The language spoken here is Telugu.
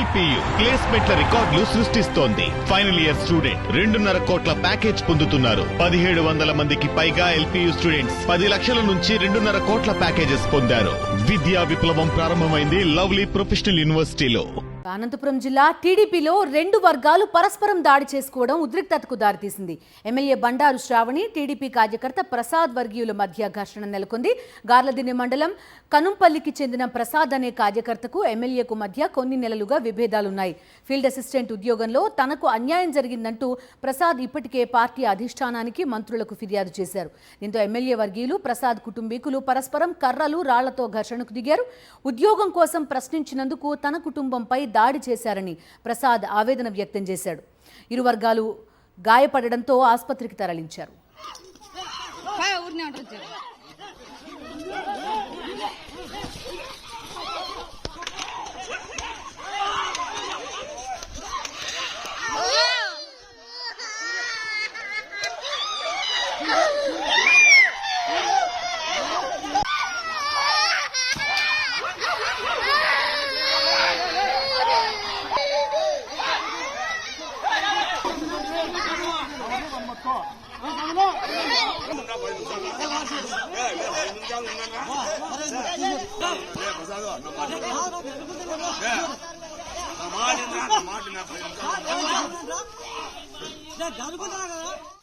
LPU ప్లేస్మెంట్ల రికార్డులు సృష్టిస్తోంది. ఫైనల్ ఇయర్ స్టూడెంట్ 2.5 కోట్ల ప్యాకేజ్ పొందుతున్నారు. 1700 మందికి పైగా LPU స్టూడెంట్స్ 10 లక్షల నుంచి 2.5 కోట్ల ప్యాకేజెస్ పొందారు. విద్యా విప్లవం ప్రారంభమైంది లవ్లీ ప్రొఫెషనల్ యూనివర్సిటీలో. అనంతపురం జిల్లా టీడీపీలో 2 వర్గాలు పరస్పరం దాడి చేసుకోవడం ఉద్రిక్తతకు దారితీసింది. ఎమ్మెల్యే బండారు శ్రావణి, టీడీపీ కార్యకర్త ప్రసాద్ వర్గీయుల మధ్య ఘర్షణ నెలకొంది. గార్లదిన్నె మండలం కనుంపల్లికి చెందిన ప్రసాద్ అనే కార్యకర్తకు ఎమ్మెల్యేకు మధ్య కొన్ని నెలలుగా విభేదాలున్నాయి. ఫీల్డ్ అసిస్టెంట్ ఉద్యోగంలో తనకు అన్యాయం జరిగిందంటూ ప్రసాద్ ఇప్పటికే పార్టీ అధిష్టానానికి, మంత్రులకు ఫిర్యాదు చేశారు. దీంతో ఎమ్మెల్యే వర్గీయులు, ప్రసాద్ కుటుంబీకులు పరస్పరం కర్రలు, రాళ్లతో ఘర్షణకు దిగారు. ఉద్యోగం కోసం ప్రశ్నించినందుకు తన కుటుంబంపై దాడి చేశారని ప్రసాద్ ఆవేదన వ్యక్తం చేశాడు. ఇరు వర్గాలు గాయపడడంతో ఆసుపత్రికి తరలించారు. మాట్లాడుతున్నా కదా